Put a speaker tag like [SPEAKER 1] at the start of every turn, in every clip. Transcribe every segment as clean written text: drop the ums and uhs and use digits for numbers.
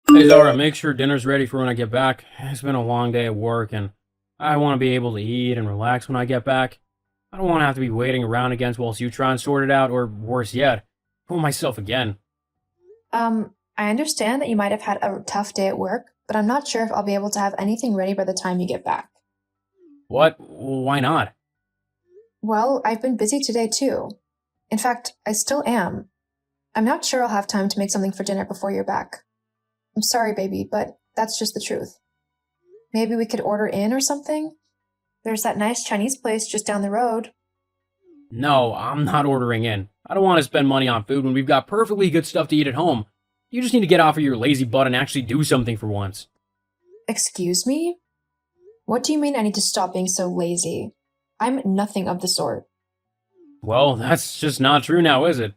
[SPEAKER 1] Hey Zara, make sure dinner's ready for when I get back. It's been a long day at work and I want to be able to eat and relax when I get back. I don't want to have to be waiting around again whilst you try and sort it out, or worse yet, fool myself again.
[SPEAKER 2] I understand that you might have had a tough day at work, but I'm not sure if I'll be able to have anything ready by the time you get back.
[SPEAKER 1] What? Why not?
[SPEAKER 2] Well, I've been busy today too. In fact, I still am. I'm not sure I'll have time to make something for dinner before you're back. I'm sorry, baby, but that's just the truth. Maybe we could order in or something? There's that nice Chinese place just down the road.
[SPEAKER 1] No, I'm not ordering in. I don't want to spend money on food when we've got perfectly good stuff to eat at home. You just need to get off of your lazy butt and actually do something for once.
[SPEAKER 2] Excuse me? What do you mean I need to stop being so lazy? I'm nothing of the sort.
[SPEAKER 1] Well, that's just not true now, is it?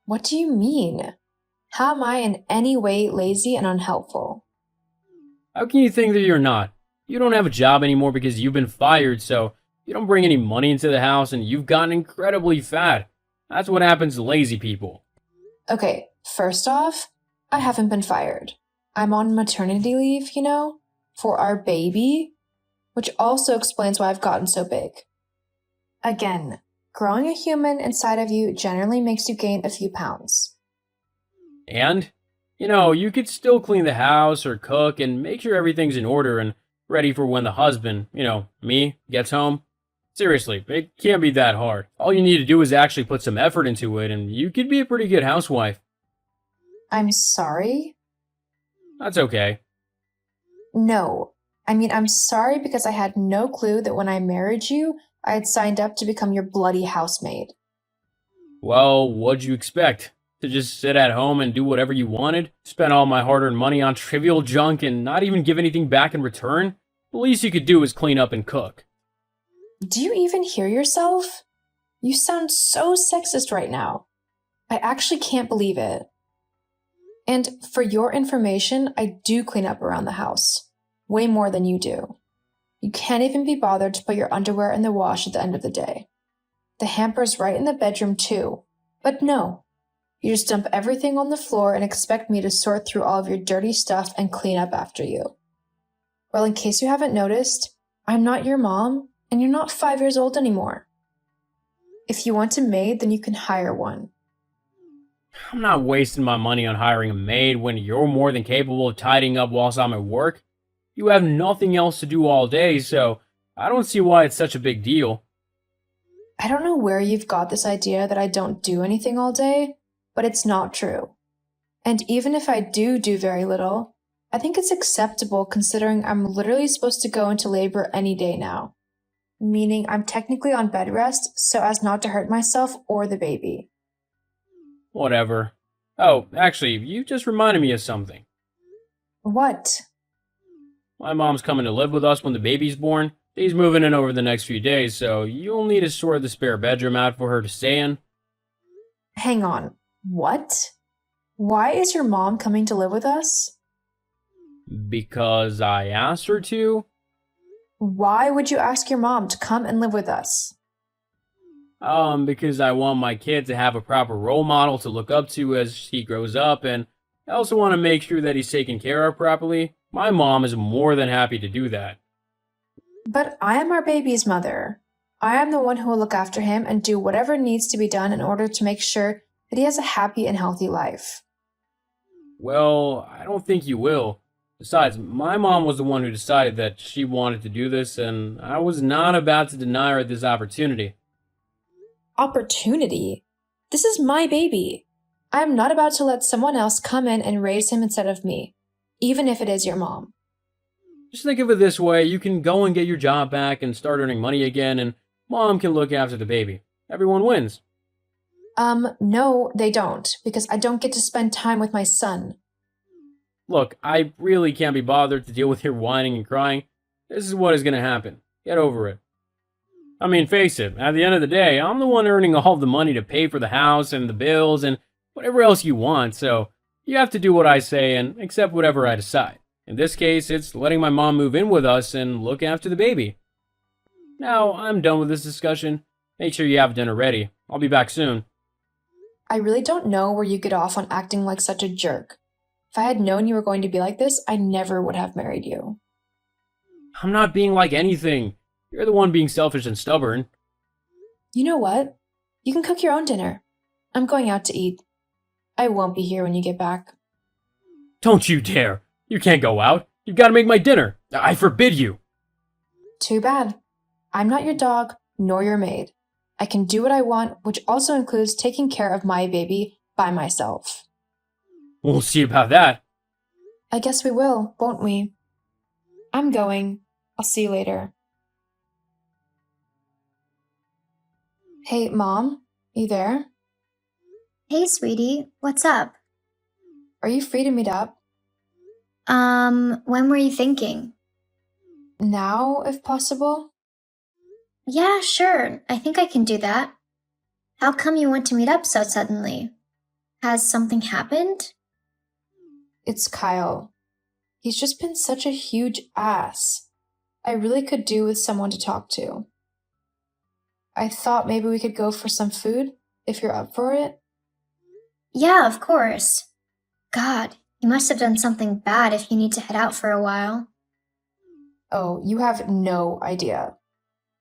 [SPEAKER 2] What do you mean? How am I in any way lazy and unhelpful?
[SPEAKER 1] How can you think that you're not? You don't have a job anymore because you've been fired, so you don't bring any money into the house and you've gotten incredibly fat. That's what happens to lazy people.
[SPEAKER 2] Okay, first off, I haven't been fired. I'm on maternity leave, for our baby, which also explains why I've gotten so big. Again, growing a human inside of you generally makes you gain a few pounds.
[SPEAKER 1] And, you could still clean the house or cook and make sure everything's in order and ready for when the husband, me, gets home. Seriously, it can't be that hard. All you need to do is actually put some effort into it and you could be a pretty good housewife.
[SPEAKER 2] I'm sorry?
[SPEAKER 1] That's okay.
[SPEAKER 2] No. I'm sorry because I had no clue that when I married you, I had signed up to become your bloody housemaid.
[SPEAKER 1] Well, what'd you expect? To just sit at home and do whatever you wanted? Spend all my hard earned money on trivial junk and not even give anything back in return? The least you could do is clean up and cook.
[SPEAKER 2] Do you even hear yourself? You sound so sexist right now. I actually can't believe it. And for your information, I do clean up around the house. Way more than you do. You can't even be bothered to put your underwear in the wash at the end of the day. The hamper's right in the bedroom too. But no. You just dump everything on the floor and expect me to sort through all of your dirty stuff and clean up after you. Well, in case you haven't noticed, I'm not your mom, and you're not 5 years old anymore. If you want a maid, then you can hire one.
[SPEAKER 1] I'm not wasting my money on hiring a maid when you're more than capable of tidying up whilst I'm at work. You have nothing else to do all day, so I don't see why it's such a big deal.
[SPEAKER 2] I don't know where you've got this idea that I don't do anything all day, but it's not true. And even if I do very little, I think it's acceptable considering I'm literally supposed to go into labor any day now. Meaning I'm technically on bed rest so as not to hurt myself or the baby.
[SPEAKER 1] Whatever. Oh, actually, you just reminded me of something.
[SPEAKER 2] What?
[SPEAKER 1] My mom's coming to live with us when the baby's born. She's moving in over the next few days, so you'll need to sort the spare bedroom out for her to stay in.
[SPEAKER 2] Hang on. What? Why is your mom coming to live with us?
[SPEAKER 1] Because I asked her to?
[SPEAKER 2] Why would you ask your mom to come and live with us?
[SPEAKER 1] Because I want my kid to have a proper role model to look up to as he grows up, and I also want to make sure that he's taken care of properly. My mom is more than happy to do that.
[SPEAKER 2] But I am our baby's mother. I am the one who will look after him and do whatever needs to be done in order to make sure that he has a happy and healthy life.
[SPEAKER 1] Well, I don't think you will. Besides, my mom was the one who decided that she wanted to do this, and I was not about to deny her this opportunity.
[SPEAKER 2] Opportunity? This is my baby. I am not about to let someone else come in and raise him instead of me, even if it is your mom.
[SPEAKER 1] Just think of it this way, you can go and get your job back and start earning money again, and mom can look after the baby. Everyone wins.
[SPEAKER 2] No, they don't, because I don't get to spend time with my son.
[SPEAKER 1] Look, I really can't be bothered to deal with your whining and crying. This is what is going to happen. Get over it. I mean, face it, at the end of the day, I'm the one earning all the money to pay for the house and the bills and whatever else you want, so you have to do what I say and accept whatever I decide. In this case, it's letting my mom move in with us and look after the baby. Now, I'm done with this discussion. Make sure you have dinner ready. I'll be back soon.
[SPEAKER 2] I really don't know where you get off on acting like such a jerk. If I had known you were going to be like this, I never would have married you.
[SPEAKER 1] I'm not being like anything. You're the one being selfish and stubborn.
[SPEAKER 2] You know what? You can cook your own dinner. I'm going out to eat. I won't be here when you get back.
[SPEAKER 1] Don't you dare. You can't go out. You've got to make my dinner. I forbid you.
[SPEAKER 2] Too bad. I'm not your dog, nor your maid. I can do what I want, which also includes taking care of my baby by myself.
[SPEAKER 1] We'll see about that.
[SPEAKER 2] I guess we will, won't we? I'm going. I'll see you later. Hey, Mom, you there?
[SPEAKER 3] Hey, sweetie, what's up?
[SPEAKER 2] Are you free to meet up?
[SPEAKER 3] When were you thinking?
[SPEAKER 2] Now, if possible?
[SPEAKER 3] Yeah, sure, I think I can do that. How come you want to meet up so suddenly? Has something happened?
[SPEAKER 2] It's Kyle. He's just been such a huge ass. I really could do with someone to talk to. I thought maybe we could go for some food, if you're up for it.
[SPEAKER 3] Yeah, of course. God, you must have done something bad if you need to head out for a while.
[SPEAKER 2] Oh, you have no idea.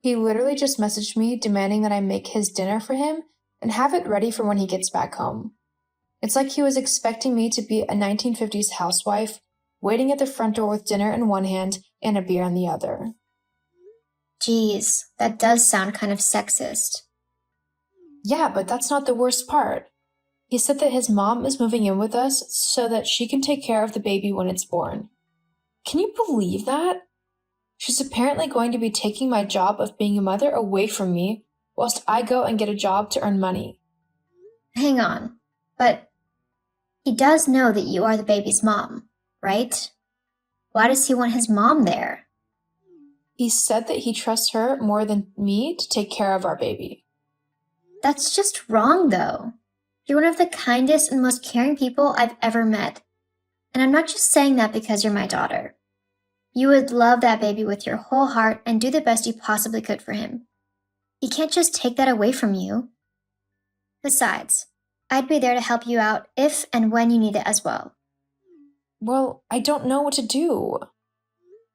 [SPEAKER 2] He literally just messaged me demanding that I make his dinner for him and have it ready for when he gets back home. It's like he was expecting me to be a 1950s housewife, waiting at the front door with dinner in one hand and a beer in the other.
[SPEAKER 3] Geez, that does sound kind of sexist.
[SPEAKER 2] Yeah, but that's not the worst part. He said that his mom is moving in with us so that she can take care of the baby when it's born. Can you believe that? She's apparently going to be taking my job of being a mother away from me, whilst I go and get a job to earn money.
[SPEAKER 3] Hang on, but he does know that you are the baby's mom, right? Why does he want his mom there?
[SPEAKER 2] He said that he trusts her more than me to take care of our baby.
[SPEAKER 3] That's just wrong, though. You're one of the kindest and most caring people I've ever met. And I'm not just saying that because you're my daughter. You would love that baby with your whole heart and do the best you possibly could for him. He can't just take that away from you. Besides, I'd be there to help you out if and when you need it as well.
[SPEAKER 2] Well, I don't know what to do.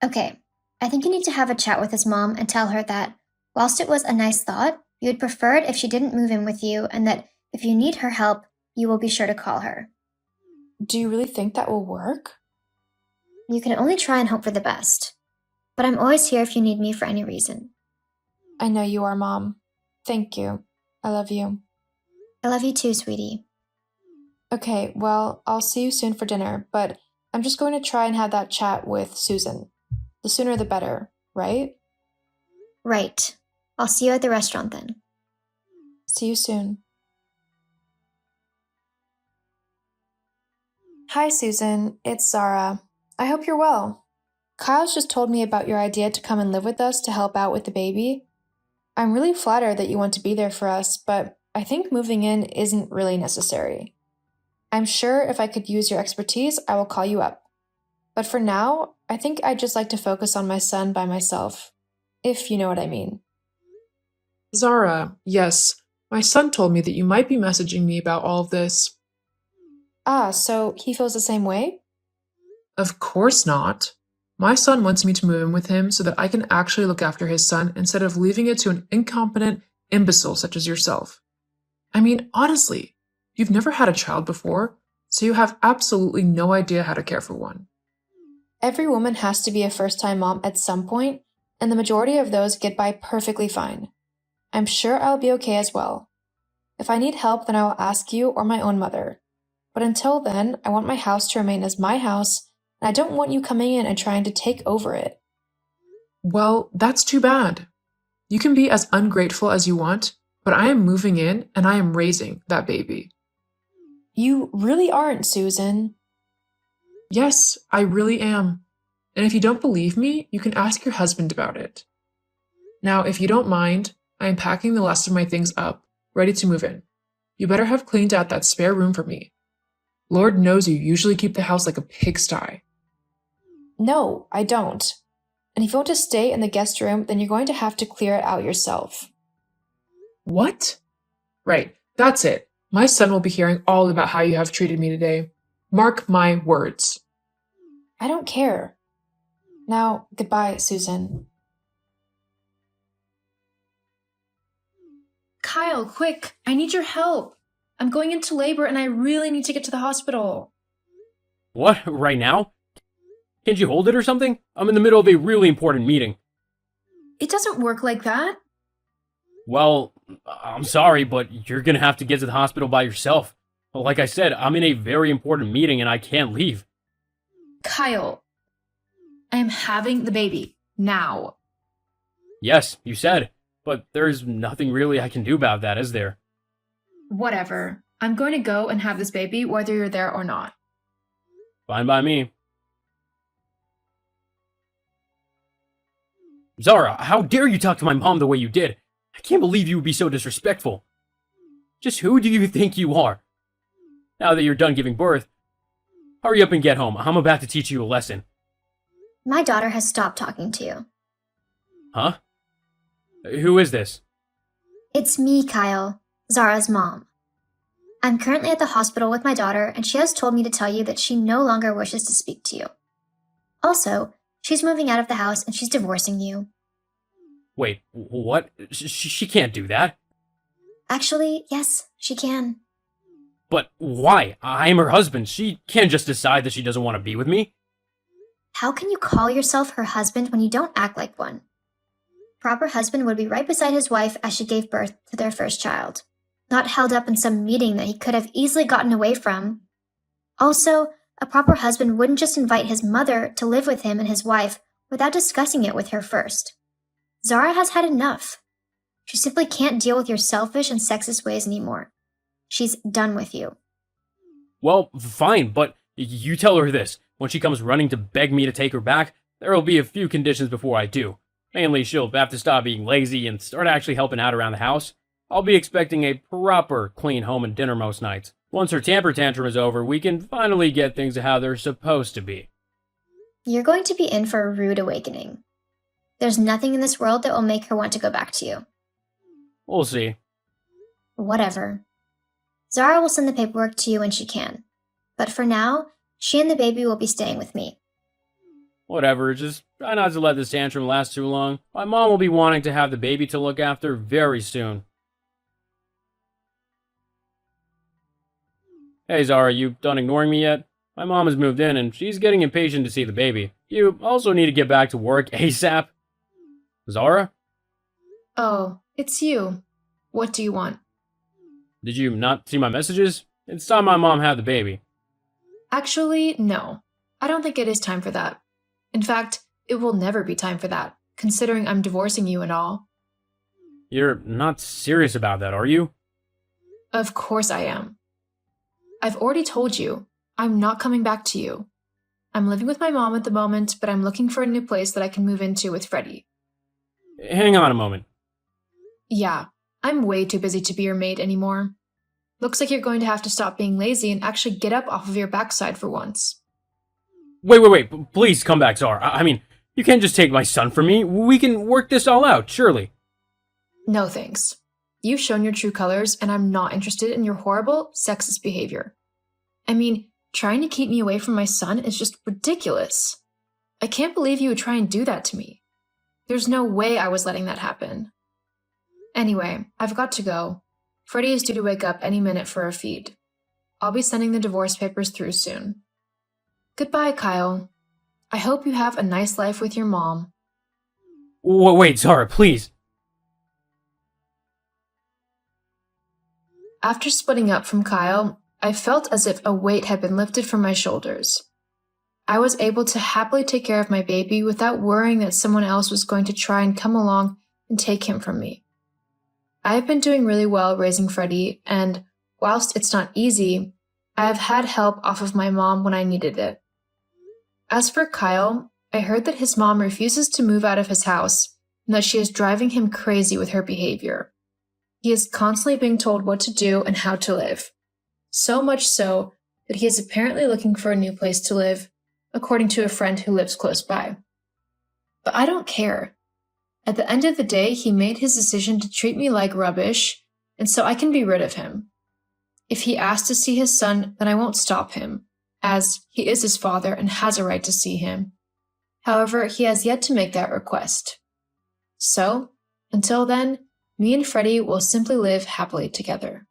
[SPEAKER 3] Okay, I think you need to have a chat with his mom and tell her that, whilst it was a nice thought, you would prefer it if she didn't move in with you and that if you need her help, you will be sure to call her.
[SPEAKER 2] Do you really think that will work?
[SPEAKER 3] You can only try and hope for the best. But I'm always here if you need me for any reason.
[SPEAKER 2] I know you are, Mom. Thank you. I love you.
[SPEAKER 3] I love you too, sweetie.
[SPEAKER 2] Okay, well, I'll see you soon for dinner, but I'm just going to try and have that chat with Susan. The sooner the better, right?
[SPEAKER 3] Right. I'll see you at the restaurant then.
[SPEAKER 2] See you soon. Hi, Susan. It's Zara. I hope you're well. Kyle's just told me about your idea to come and live with us to help out with the baby. I'm really flattered that you want to be there for us, but I think moving in isn't really necessary. I'm sure if I could use your expertise, I will call you up. But for now, I think I'd just like to focus on my son by myself, if you know what I mean.
[SPEAKER 4] Zara, yes, my son told me that you might be messaging me about all of this.
[SPEAKER 2] Ah, so he feels the same way?
[SPEAKER 4] Of course not. My son wants me to move in with him so that I can actually look after his son instead of leaving it to an incompetent imbecile such as yourself. I mean, honestly, you've never had a child before, so you have absolutely no idea how to care for one.
[SPEAKER 2] Every woman has to be a first-time mom at some point, and the majority of those get by perfectly fine. I'm sure I'll be okay as well. If I need help, then I will ask you or my own mother. But until then, I want my house to remain as my house, and I don't want you coming in and trying to take over it.
[SPEAKER 4] Well, that's too bad. You can be as ungrateful as you want, but I am moving in and I am raising that baby.
[SPEAKER 2] You really aren't, Susan.
[SPEAKER 4] Yes, I really am. And if you don't believe me, you can ask your husband about it. Now, if you don't mind, I am packing the last of my things up, ready to move in. You better have cleaned out that spare room for me. Lord knows you usually keep the house like a pigsty.
[SPEAKER 2] No, I don't. And if you want to stay in the guest room, then you're going to have to clear it out yourself.
[SPEAKER 4] What? Right, that's it. My son will be hearing all about how you have treated me today. Mark my words.
[SPEAKER 2] I don't care. Now, goodbye, Susan. Kyle, quick! I need your help! I'm going into labor and I really need to get to the hospital.
[SPEAKER 1] What? Right now? Can't you hold it or something? I'm in the middle of a really important meeting.
[SPEAKER 2] It doesn't work like that.
[SPEAKER 1] Well, I'm sorry, but you're gonna have to get to the hospital by yourself. Like I said, I'm in a very important meeting and I can't leave.
[SPEAKER 2] Kyle, I am having the baby. Now.
[SPEAKER 1] Yes, you said, but there's nothing really I can do about that, is there?
[SPEAKER 2] Whatever. I'm going to go and have this baby whether you're there or not.
[SPEAKER 1] Fine by me. Zara, how dare you talk to my mom the way you did? I can't believe you would be so disrespectful. Just who do you think you are? Now that you're done giving birth, hurry up and get home. I'm about to teach you a lesson.
[SPEAKER 3] My daughter has stopped talking to you.
[SPEAKER 1] Huh? Who is this?
[SPEAKER 3] It's me, Kyle, Zara's mom. I'm currently at the hospital with my daughter, and she has told me to tell you that she no longer wishes to speak to you. Also, she's moving out of the house and she's divorcing you.
[SPEAKER 1] Wait, what? She can't do that.
[SPEAKER 3] Actually, yes, she can.
[SPEAKER 1] But why? I'm her husband. She can't just decide that she doesn't want to be with me.
[SPEAKER 3] How can you call yourself her husband when you don't act like one? Proper husband would be right beside his wife as she gave birth to their first child, not held up in some meeting that he could have easily gotten away from. Also, a proper husband wouldn't just invite his mother to live with him and his wife without discussing it with her first. Zara has had enough. She simply can't deal with your selfish and sexist ways anymore. She's done with you.
[SPEAKER 1] Well, fine, but you tell her this. When she comes running to beg me to take her back, there will be a few conditions before I do. Mainly, she'll have to stop being lazy and start actually helping out around the house. I'll be expecting a proper clean home and dinner most nights. Once her temper tantrum is over, we can finally get things to how they're supposed to be.
[SPEAKER 3] You're going to be in for a rude awakening. There's nothing in this world that will make her want to go back to you.
[SPEAKER 1] We'll see.
[SPEAKER 3] Whatever. Zara will send the paperwork to you when she can. But for now, she and the baby will be staying with me.
[SPEAKER 1] Whatever, just try not to let this tantrum last too long. My mom will be wanting to have the baby to look after very soon. Hey Zara, you done ignoring me yet? My mom has moved in and she's getting impatient to see the baby. You also need to get back to work ASAP. Zara?
[SPEAKER 2] Oh, it's you. What do you want?
[SPEAKER 1] Did you not see my messages? It's time my mom had the baby.
[SPEAKER 2] Actually, no. I don't think it is time for that. In fact, it will never be time for that, considering I'm divorcing you and all.
[SPEAKER 1] You're not serious about that, are you?
[SPEAKER 2] Of course I am. I've already told you, I'm not coming back to you. I'm living with my mom at the moment, but I'm looking for a new place that I can move into with Freddie.
[SPEAKER 1] Hang on a moment.
[SPEAKER 2] Yeah, I'm way too busy to be your maid anymore. Looks like you're going to have to stop being lazy and actually get up off of your backside for once.
[SPEAKER 1] Wait, please come back, Zara. I mean, you can't just take my son from me. We can work this all out, surely.
[SPEAKER 2] No thanks. You've shown your true colors, and I'm not interested in your horrible, sexist behavior. I mean, trying to keep me away from my son is just ridiculous. I can't believe you would try and do that to me. There's no way I was letting that happen. Anyway, I've got to go. Freddie is due to wake up any minute for a feed. I'll be sending the divorce papers through soon. Goodbye, Kyle. I hope you have a nice life with your mom.
[SPEAKER 1] Wait, Zara, please.
[SPEAKER 2] After splitting up from Kyle, I felt as if a weight had been lifted from my shoulders. I was able to happily take care of my baby without worrying that someone else was going to try and come along and take him from me. I have been doing really well raising Freddie, and whilst it's not easy, I have had help off of my mom when I needed it. As for Kyle, I heard that his mom refuses to move out of his house and that she is driving him crazy with her behavior. He is constantly being told what to do and how to live. So much so that he is apparently looking for a new place to live, according to a friend who lives close by. But I don't care. At the end of the day, he made his decision to treat me like rubbish, and so I can be rid of him. If he asks to see his son, then I won't stop him. as he is his father and has a right to see him. However, he has yet to make that request. So, until then, me and Freddie will simply live happily together.